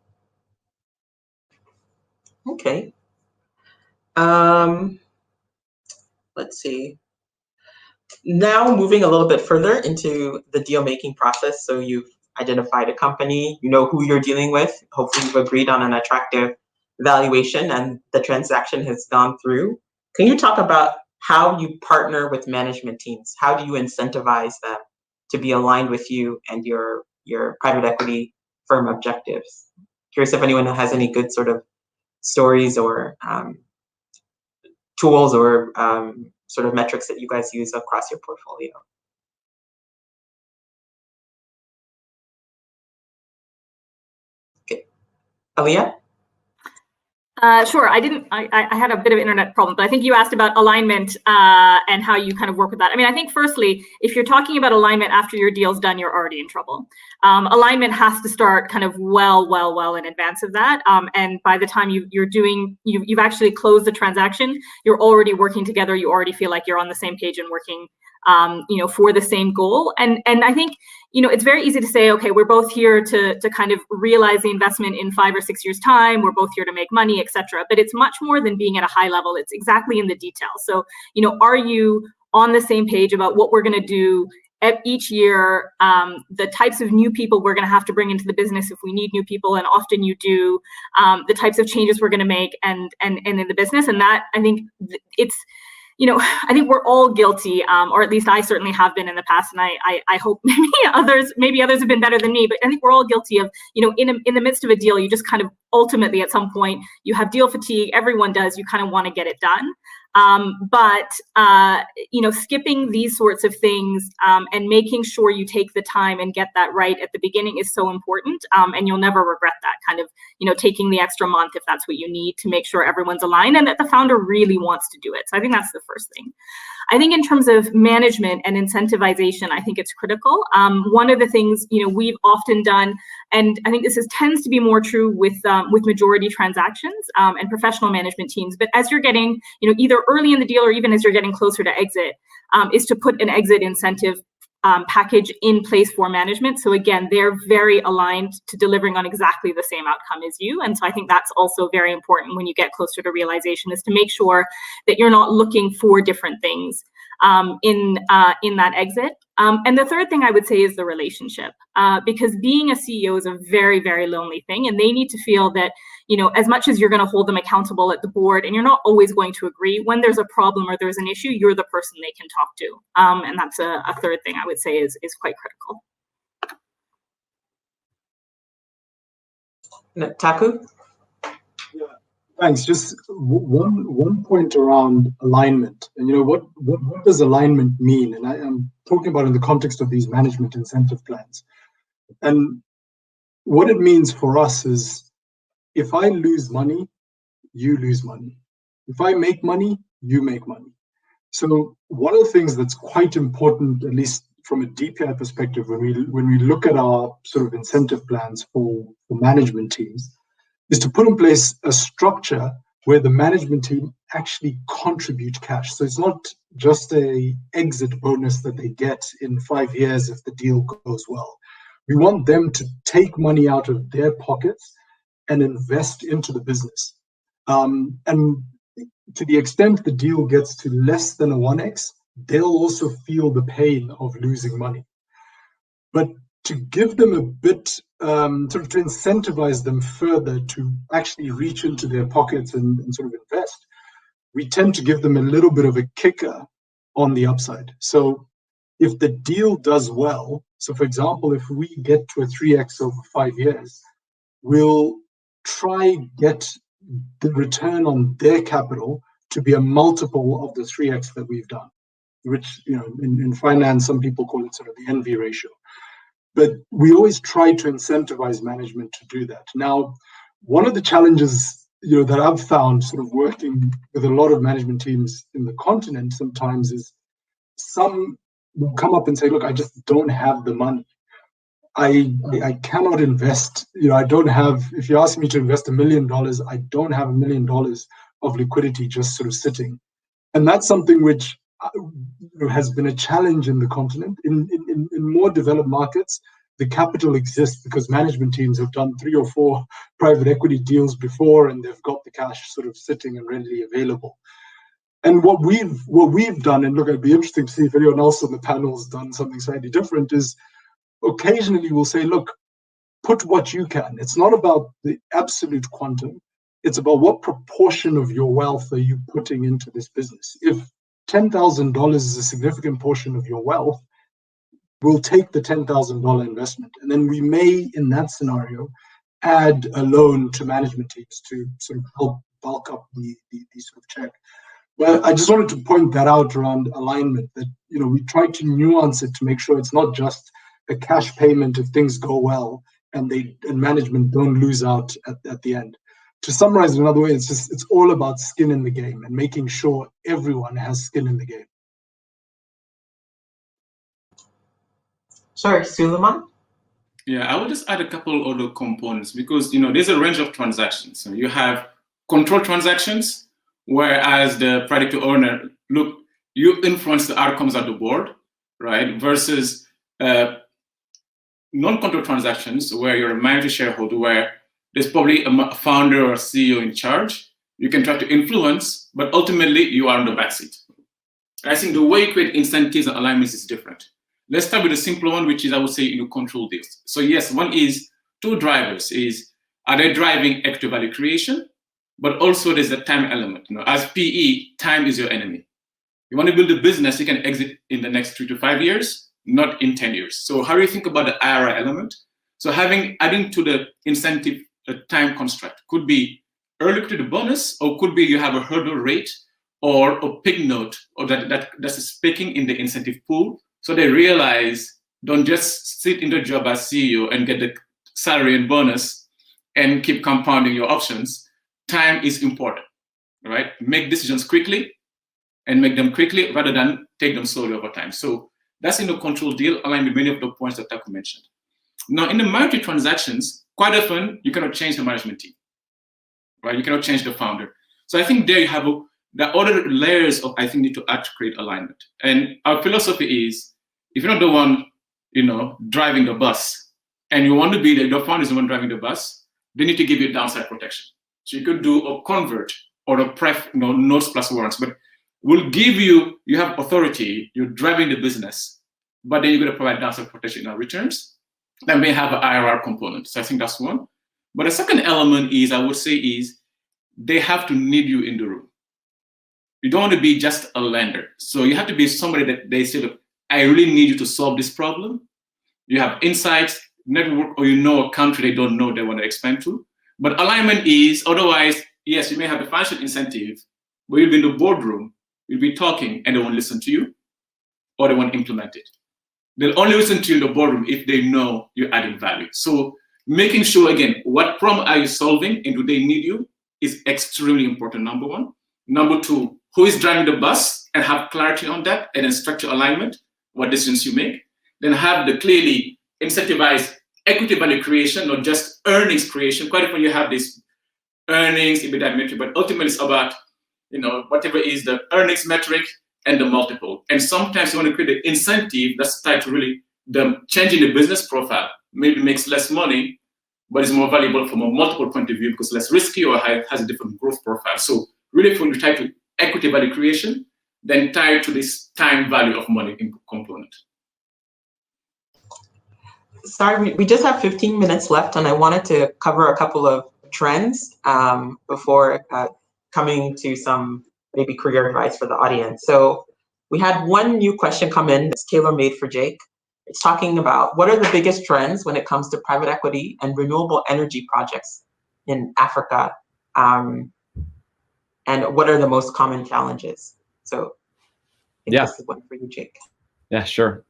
Okay. Let's see. Now moving a little bit further into the deal-making process. So you've identified a company, you know who you're dealing with. Hopefully you've agreed on an attractive valuation and the transaction has gone through. Can you talk about how you partner with management teams? How do you incentivize them to be aligned with you and your private equity firm objectives? Curious if anyone has any good sort of stories or tools or sort of metrics that you guys use across your portfolio. Okay, Aliya? Sure. I had a bit of internet problem, but I think you asked about alignment and how you kind of work with that. I mean, I think firstly, if you're talking about alignment after your deal's done, you're already in trouble. Alignment has to start kind of well in advance of that. And by the time you've actually closed the transaction, you're already working together. You already feel like you're on the same page and working for the same goal. And I think, it's very easy to say, okay, we're both here to kind of realize the investment in 5 or 6 years' time. We're both here to make money, et cetera. But it's much more than being at a high level. It's exactly in the details. So, are you on the same page about what we're going to do each year, the types of new people we're going to have to bring into the business if we need new people, and often you do, the types of changes we're going to make and in the business. And that, I think it's, I think we're all guilty, or at least I certainly have been in the past, and I hope maybe others have been better than me, but I think we're all guilty of, in the midst of a deal, you just kind of ultimately at some point, you have deal fatigue, everyone does, you kind of want to get it done. But skipping these sorts of things and making sure you take the time and get that right at the beginning is so important. And you'll never regret that kind of, taking the extra month if that's what you need to make sure everyone's aligned and that the founder really wants to do it. So I think that's the first thing. I think in terms of management and incentivization, I think it's critical. One of the things, we've often done, and I think this tends to be more true with majority transactions and professional management teams, but as you're getting, either early in the deal or even as you're getting closer to exit, is to put an exit incentive package in place for management. So again, they're very aligned to delivering on exactly the same outcome as you. And so I think that's also very important when you get closer to realization, is to make sure that you're not looking for different things in that exit. And the third thing I would say is the relationship, because being a CEO is a very, very lonely thing, and they need to feel that, you know, as much as you're going to hold them accountable at the board, and you're not always going to agree, when there's a problem or there's an issue, you're the person they can talk to. And that's a third thing I would say is quite critical. Taku? Yeah, thanks. Just one point around alignment. And, you know, what does alignment mean? And I am talking about in the context of these management incentive plans. And what it means for us is, if I lose money, you lose money. If I make money, you make money. So one of the things that's quite important, at least from a DPI perspective, when we look at our sort of incentive plans for management teams, is to put in place a structure where the management team actually contribute cash. So it's not just a exit bonus that they get in 5 years if the deal goes well. We want them to take money out of their pockets and invest into the business. And to the extent the deal gets to less than a 1x, they'll also feel the pain of losing money. But to give them a bit, sort of to incentivize them further to actually reach into their pockets and sort of invest, we tend to give them a little bit of a kicker on the upside. So if the deal does well, so for example, if we get to a 3x over 5 years, we'll try get the return on their capital to be a multiple of the 3x that we've done, which, you know, in finance, some people call it sort of the envy ratio. But we always try to incentivize management to do that. Now, one of the challenges, you know, that I've found sort of working with a lot of management teams in the continent sometimes is some will come up and say, look, I just don't have the money. I cannot invest, you know, I don't have, if you ask me to invest $1 million, I don't have $1 million of liquidity just sort of sitting. And that's something which has been a challenge in the continent. In more developed markets, the capital exists because management teams have done 3 or 4 private equity deals before, and they've got the cash sort of sitting and readily available. And what we've done, and look, it'd be interesting to see if anyone else on the panel has done something slightly different, is occasionally we'll say, look, put what you can. It's not about the absolute quantum. It's about what proportion of your wealth are you putting into this business. If $10,000 is a significant portion of your wealth, we'll take the $10,000 investment. And then we may, in that scenario, add a loan to management teams to sort of help bulk up the sort of check. Well, I just wanted to point that out around alignment, that, you know, we try to nuance it to make sure it's not just a cash payment if things go well and management don't lose out at the end. To summarize in another way, it's all about skin in the game and making sure everyone has skin in the game. Sorry, Souleymane? Yeah, I will just add a couple other components because, you know, there's a range of transactions. So you have control transactions, whereas the product owner, look, you influence the outcomes at the board, right? Versus non-control transactions where you're a minority shareholder, where there's probably a founder or CEO in charge. You can try to influence, but ultimately you are in the backseat. I think the way you create incentives and alignments is different. Let's start with the simpler one, which is, I would say, you know, control deals. So yes, one is 2 drivers. Are they driving equity value creation? But also there's a time element. You know, as PE, time is your enemy. You want to build a business you can exit in the next 3 to 5 years, not in 10 years. So how do you think about the IRR element? So adding to the incentive time construct could be early to the bonus, or could be you have a hurdle rate or a pig note, or that's speaking in the incentive pool. So they realize, don't just sit in the job as CEO and get the salary and bonus and keep compounding your options. Time is important, right? Make decisions quickly and make them quickly rather than take them slowly over time. So that's in the control deal, aligned with many of the points that Taku mentioned. Now, in the minority transactions, quite often you cannot change the management team, right? You cannot change the founder. So I think there you have the other layers of, I think, need to add to create alignment. And our philosophy is, if you're not the one, you know, driving the bus, and you want to be the founder is the one driving the bus, they need to give you downside protection. So you could do a convert or a pref, you know, notes plus warrants, but we'll give you, you have authority, you're driving the business, but then you're going to provide downside protection in returns. That may have an IRR component. So I think that's one. But the second element is, I would say, is they have to need you in the room. You don't want to be just a lender. So you have to be somebody that they say, look, I really need you to solve this problem. You have insights, network, or you know a country they don't know they want to expand to. But alignment is, otherwise, yes, you may have the financial incentive, but you'll be in the boardroom, you'll be talking, and they won't listen to you, or they won't implement it. They'll only listen to you in the boardroom if they know you're adding value. So making sure, again, what problem are you solving and do they need you is extremely important, number one. Number two, who is driving the bus, and have clarity on that, and then structure alignment, what decisions you make. Then have the clearly incentivized equity value creation, not just earnings creation. Quite often you have this earnings, EBITDA metric, but ultimately it's about, whatever is the earnings metric and the multiple. And sometimes you want to create an incentive that's tied to really the changing the business profile. Maybe makes less money, but is more valuable from a multiple point of view because less risky or has a different growth profile. So really from the tied to equity value creation, then tied to this time value of money component. Sorry, we just have 15 minutes left, and I wanted to cover a couple of trends before coming to some maybe career advice for the audience. So we had one new question come in that's tailor-made for Jake. It's talking about what are the biggest trends when it comes to private equity and renewable energy projects in Africa, and what are the most common challenges? So I think this is one for you, Jake. Yeah, sure.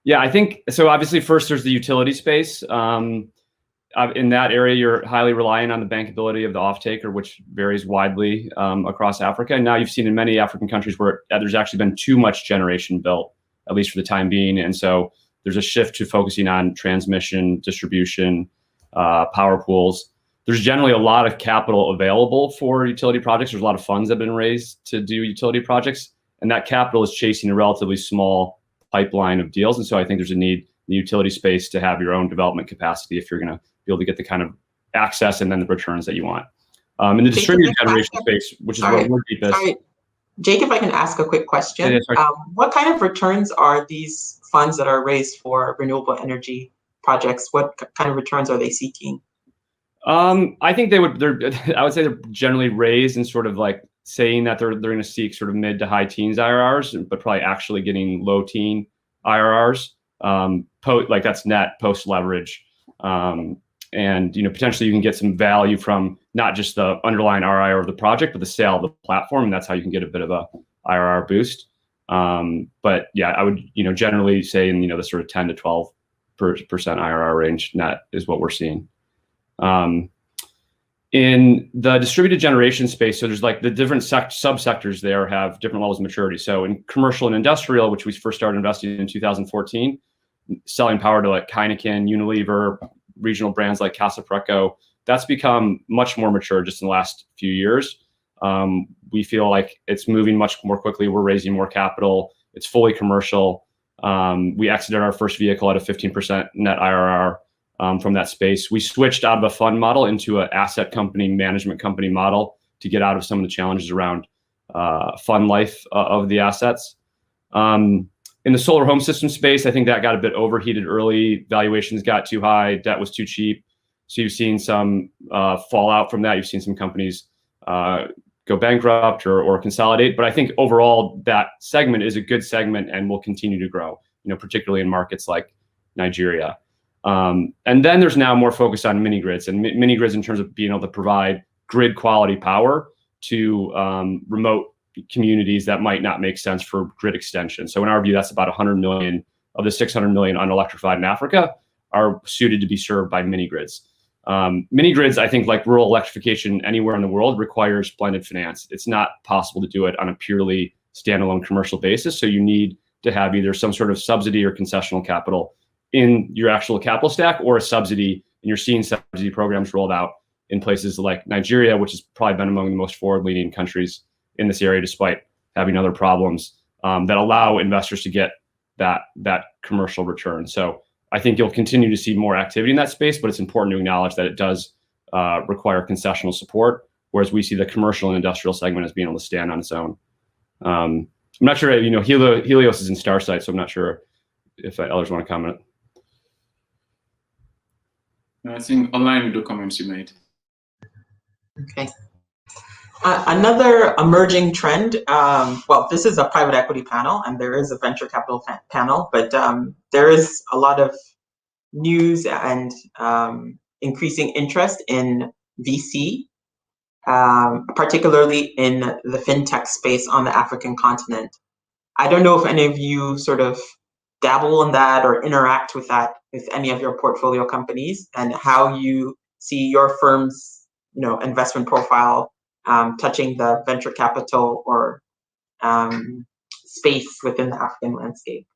Yeah, I think, so obviously first there's the utility space. In that area, you're highly reliant on the bankability of the off-taker, which varies widely across Africa. And now you've seen in many African countries where there's actually been too much generation built, at least for the time being. And so there's a shift to focusing on transmission, distribution, power pools. There's generally a lot of capital available for utility projects. There's a lot of funds that have been raised to do utility projects. And that capital is chasing a relatively small pipeline of deals. And so I think there's a need in the utility space to have your own development capacity if you're going to be able to get the kind of access and then the returns that you want. In the distributed generation space, which is where we're deepest. Sorry, Jake, if I can ask a quick question. Yeah, what kind of returns are these funds that are raised for renewable energy projects? What kind of returns are they seeking? I think I would say they're generally raised and sort of like saying that they're going to seek sort of mid to high teens IRRs, but probably actually getting low teen IRRs. Like that's net post leverage. And potentially you can get some value from not just the underlying ROI of the project, but the sale of the platform, and that's how you can get a bit of a IRR boost. But yeah, I would generally say in the sort of 10 to 12% IRR range net is what we're seeing. In the distributed generation space, so there's like the different subsectors there have different levels of maturity. So in commercial and industrial, which we first started investing in 2014, selling power to like Heineken, Unilever, regional brands like Casapreco, that's become much more mature just in the last few years. We feel like it's moving much more quickly. We're raising more capital. It's fully commercial. We exited our first vehicle at a 15% net IRR from that space. We switched out of a fund model into an asset company, management company model to get out of some of the challenges around fund life of the assets. In the solar home system space, I think that got a bit overheated early. Valuations got too high. Debt was too cheap. So you've seen some fallout from that. You've seen some companies go bankrupt or consolidate. But I think overall that segment is a good segment and will continue to grow, particularly in markets like Nigeria. And then there's now more focus on mini grids, and mini grids in terms of being able to provide grid quality power to remote communities that might not make sense for grid extension. So in our view, that's about 100 million of the 600 million unelectrified in Africa are suited to be served by mini grids. Mini grids, I think, like rural electrification anywhere in the world, requires blended finance. It's not possible to do it on a purely standalone commercial basis. So you need to have either some sort of subsidy or concessional capital in your actual capital stack, or a subsidy, and you're seeing subsidy programs rolled out in places like Nigeria, which has probably been among the most forward-leaning countries in this area, despite having other problems that allow investors to get that commercial return. So I think you'll continue to see more activity in that space, but it's important to acknowledge that it does require concessional support, whereas we see the commercial and industrial segment as being able to stand on its own. I'm not sure, Helios is in Starsight, so I'm not sure if others want to comment. I think online with the comments you made. Okay. Another emerging trend, well, this is a private equity panel and there is a venture capital panel, but there is a lot of news and increasing interest in VC, particularly in the fintech space on the African continent. I don't know if any of you sort of dabble in that or interact with that with any of your portfolio companies, and how you see your firm's investment profile touching the venture capital or space within the African landscape.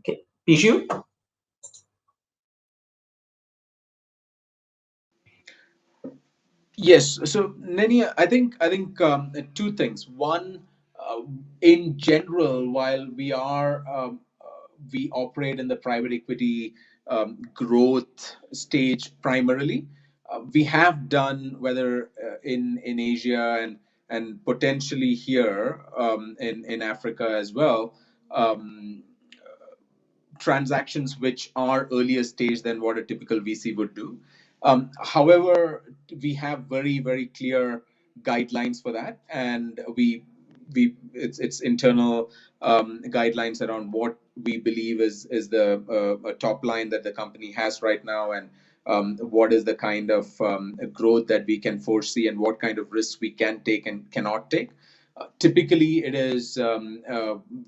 Okay, Bijou? Yes. So, Nnennia, I think two things. One, in general, while we operate in the private equity growth stage primarily, we have done, whether in Asia and potentially here in Africa as well, transactions which are earlier stage than what a typical VC would do. However, we have very, very clear guidelines for that, and it's internal guidelines around what we believe is the a top line that the company has right now, and what is the kind of growth that we can foresee, and what kind of risks we can take and cannot take. Typically, it is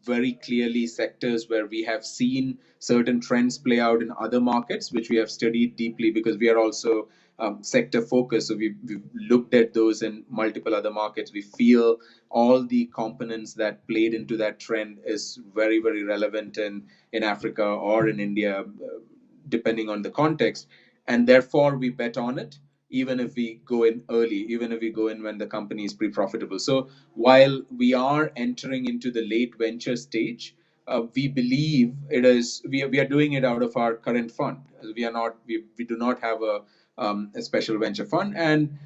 very clearly sectors where we have seen certain trends play out in other markets, which we have studied deeply because we are also sector focused. So we've looked at those in multiple other markets. We feel all the components that played into that trend is very, very relevant in Africa or in India, depending on the context. And therefore, we bet on it, even if we go in early, even if we go in when the company is pre-profitable. So while we are entering into the late venture stage, we believe it is we are doing it out of our current fund. We do not have a special venture fund. And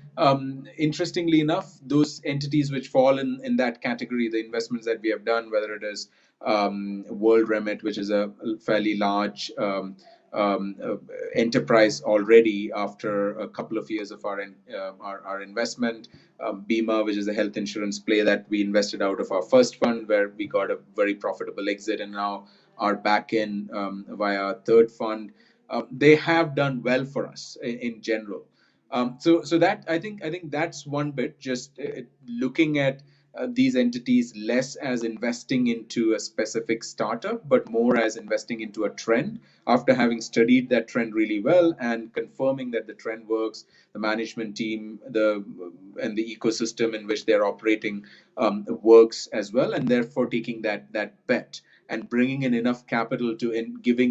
interestingly enough, those entities which fall in that category, the investments that we have done, whether it is World Remit, which is a fairly large enterprise already after a couple of years of our investment, Bima, which is a health insurance play that we invested out of our first fund, where we got a very profitable exit, and now are back in via our third fund. They have done well for us in general. So that I think that's one bit. Just looking at these entities less as investing into a specific startup, but more as investing into a trend. After having studied that trend really well and confirming that the trend works, the management team, and the ecosystem in which they're operating works as well, and therefore taking that bet and bringing in enough capital to give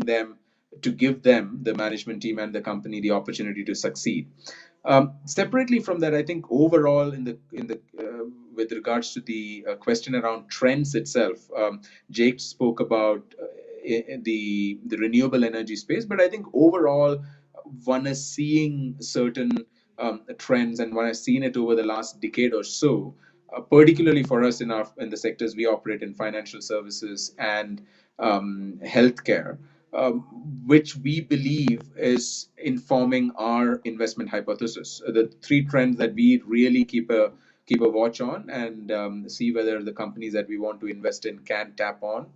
them, the management team and the company, the opportunity to succeed. Separately from that, I think overall with regards to the question around trends itself, Jake spoke about the renewable energy space, but I think overall one is seeing certain trends, and one has seen it over the last decade or so, particularly for us in the sectors we operate in, financial services and healthcare, which we believe is informing our investment hypothesis. The three trends that we really keep a watch on and see whether the companies that we want to invest in can tap on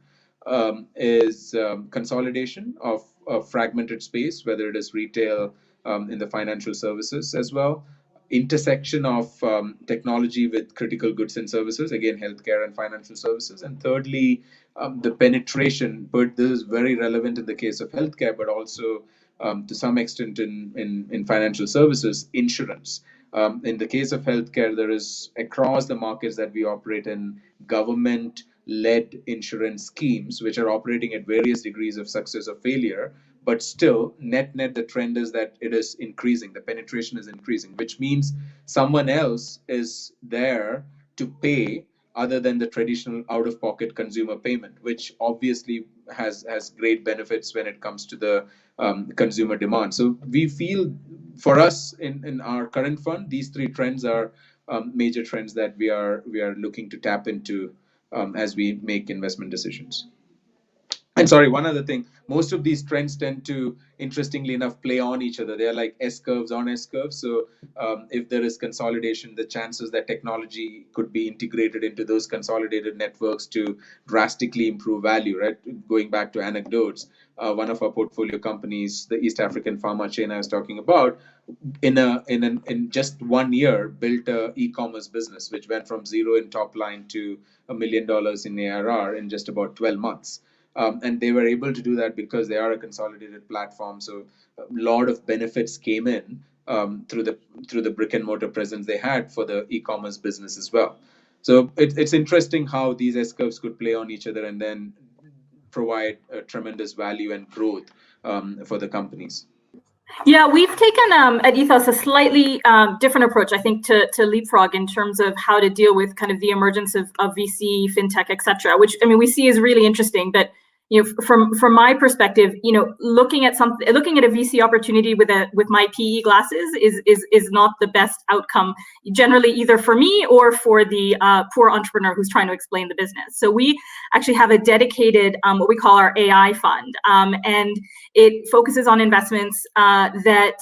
is consolidation of a fragmented space, whether it is retail, in the financial services as well, intersection of technology with critical goods and services, again, healthcare and financial services, and thirdly, the penetration, but this is very relevant in the case of healthcare, but also to some extent in financial services, insurance. In the case of healthcare, there is, across the markets that we operate in, government-led insurance schemes, which are operating at various degrees of success or failure, but still, net, the trend is that it is increasing, the penetration is increasing, which means someone else is there to pay other than the traditional out-of-pocket consumer payment, which obviously has great benefits when it comes to the consumer demand. So we feel, for us in our current fund, these three trends are major trends that we are looking to tap into as we make investment decisions. And sorry, one other thing, most of these trends tend to, interestingly enough, play on each other. They're like S-curves on S-curves. So if there is consolidation, the chances that technology could be integrated into those consolidated networks to drastically improve value, right? Going back to anecdotes, one of our portfolio companies, the East African pharma chain I was talking about, in just 1 year built a e-commerce business, which went from zero in top line to $1 million in ARR in just about 12 months. And they were able to do that because they are a consolidated platform. So a lot of benefits came in through the brick and mortar presence they had for the e-commerce business as well. So it's interesting how these S-curves could play on each other and then provide tremendous value and growth for the companies. Yeah, we've taken at Ethos a slightly different approach, I think, to Leapfrog in terms of how to deal with kind of the emergence of VC, fintech, et cetera, which, I mean, we see is really interesting. But you know, from my perspective, you know, looking at a VC opportunity with my PE glasses is not the best outcome generally, either for me or for the poor entrepreneur who's trying to explain the business. So we actually have a dedicated what we call our AI fund, and it focuses on investments that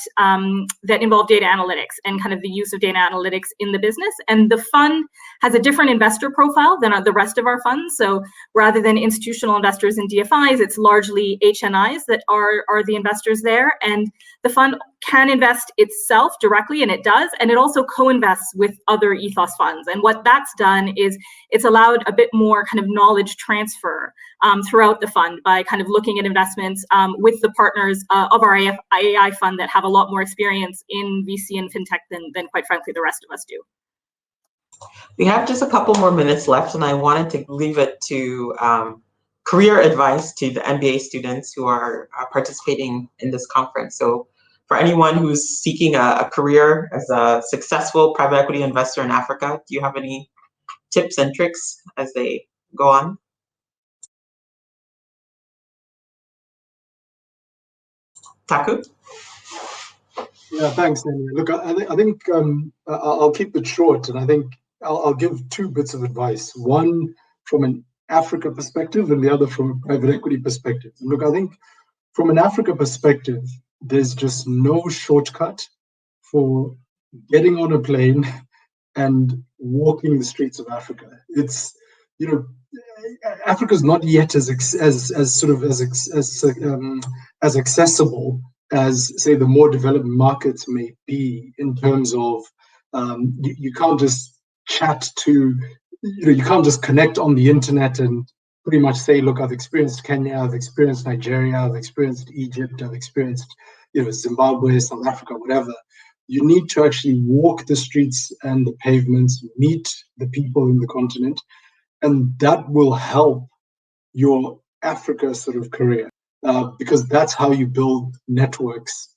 involve data analytics and kind of the use of data analytics in the business. And the fund has a different investor profile than the rest of our funds. So rather than institutional investors in DFIs, it's largely HNIs that are the investors there. And the fund can invest itself directly, and it does, and it also co-invests with other Ethos funds. And what that's done is it's allowed a bit more kind of knowledge transfer throughout the fund by kind of looking at investments with the partners of our AI fund that have a lot more experience in VC and fintech than quite frankly the rest of us do. We have just a couple more minutes left, and I wanted to leave it to career advice to the MBA students who are participating in this conference. So for anyone who's seeking a career as a successful private equity investor in Africa, do you have any tips and tricks as they go on? Taku? Yeah, thanks, Nnennia. Look, I think I'll keep it short, and I think I'll give two bits of advice. One from an Africa perspective and the other from a private equity perspective. And look, I think from an Africa perspective, there's just no shortcut for getting on a plane and walking the streets of Africa. It's, you know, Africa's not yet as accessible as, say, the more developed markets may be, in terms of you can't just chat to, you can't just connect on the internet and pretty much say, look, I've experienced Kenya, I've experienced Nigeria, I've experienced Egypt, I've experienced, Zimbabwe, South Africa, whatever. You need to actually walk the streets and the pavements, meet the people in the continent, and that will help your Africa sort of career, because that's how you build networks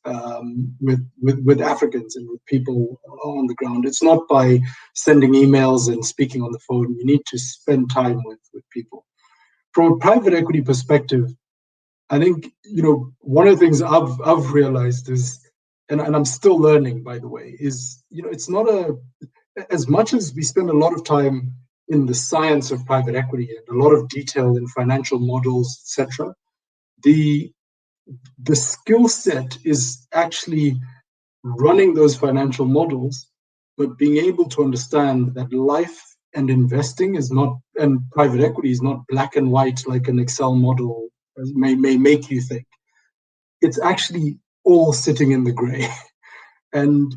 with Africans and with people on the ground. It's not by sending emails and speaking on the phone. You need to spend time with people. From a private equity perspective, I think, one of the things I've realized is, and I'm still learning, by the way, is, it's not as much as we spend a lot of time in the science of private equity and a lot of detail in financial models, etc., the skill set is actually running those financial models, but being able to understand that life and investing is not, and private equity is not black and white like an Excel model may make you think. It's actually all sitting in the gray. And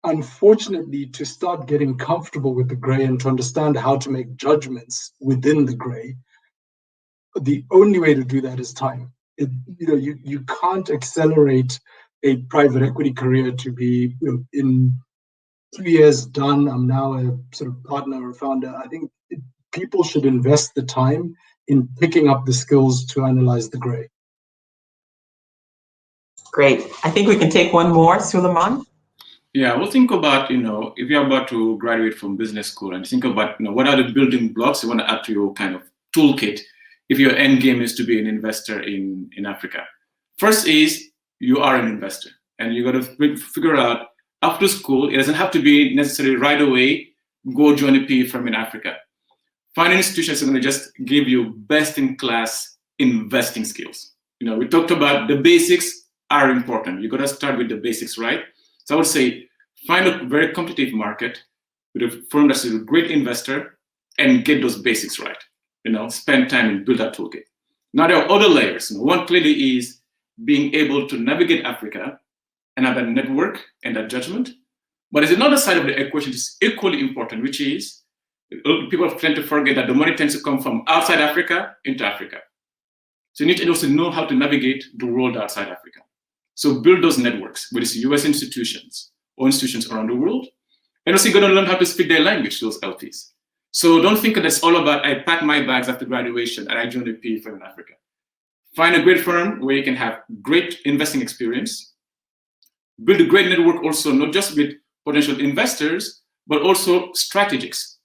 unfortunately, to start getting comfortable with the gray and to understand how to make judgments within the gray, the only way to do that is time. You can't accelerate a private equity career to be, in 3 years done, I'm now a sort of partner or founder. I think people should invest the time in picking up the skills to analyze the gray. Great. I think we can take one more. Souleymane? Yeah, we'll think about, if you're about to graduate from business school, and think about, what are the building blocks you want to add to your kind of toolkit if your end game is to be an investor in Africa. First is, you are an investor, and you got to figure out, after school, it doesn't have to be necessarily right away, go join a PE firm in Africa. Find institutions that are going to just give you best-in-class investing skills. We talked about the basics are important. You got to start with the basics, right? So I would say find a very competitive market with a firm that's a great investor and get those basics right. Spend time and build that toolkit. Now there are other layers. One clearly is being able to navigate Africa and have a network and a judgment. But there's another side of the equation that's equally important, which is people tend to forget that the money tends to come from outside Africa into Africa. So you need to also know how to navigate the world outside Africa. So build those networks, whether it's US institutions or institutions around the world. And also you're going to learn how to speak their language, those LPs. So don't think that it's all about, I pack my bags after graduation and I joined a PE firm in Africa. Find a great firm where you can have great investing experience. Build a great network also, not just with potential investors, but also strategics.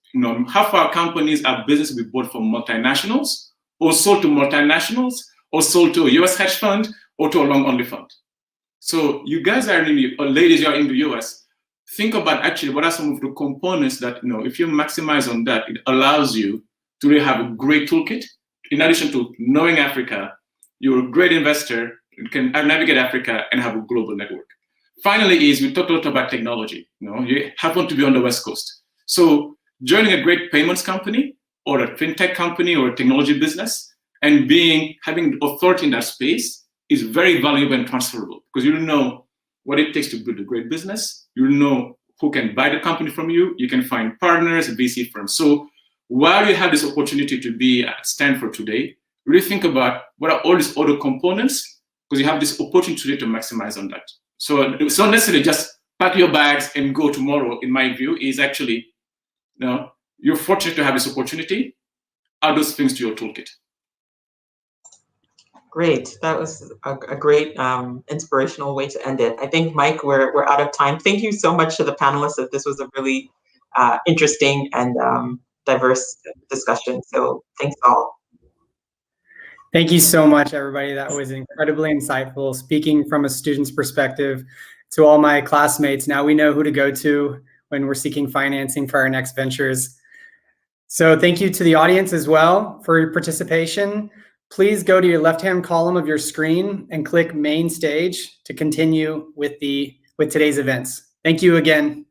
How far companies are business be bought from multinationals, or sold to multinationals, or sold to a US hedge fund, or to a long-only fund. So you guys are or ladies, you are in the US, think about actually what are some of the components that, if you maximize on that, it allows you to really have a great toolkit. In addition to knowing Africa, you're a great investor, you can navigate Africa and have a global network. Finally we talked a lot about technology. You happen to be on the West Coast. So joining a great payments company or a fintech company or a technology business and having authority in that space is very valuable and transferable, because you know what it takes to build a great business. You know who can buy the company from you. You can find partners, VC firms. So while you have this opportunity to be at Stanford today, really think about what are all these other components, because you have this opportunity to maximize on that. So it's not necessarily just pack your bags and go tomorrow, in my view, is actually, you're fortunate to have this opportunity. Add those things to your toolkit. Great. That was a great inspirational way to end it. I think, Mike, we're out of time. Thank you so much to the panelists. This was a really interesting and diverse discussion. So thanks all. Thank you so much, everybody. That was incredibly insightful. Speaking from a student's perspective, to all my classmates, now we know who to go to when we're seeking financing for our next ventures. So thank you to the audience as well for your participation. Please go to your left-hand column of your screen and click Main Stage to continue with today's events. Thank you again.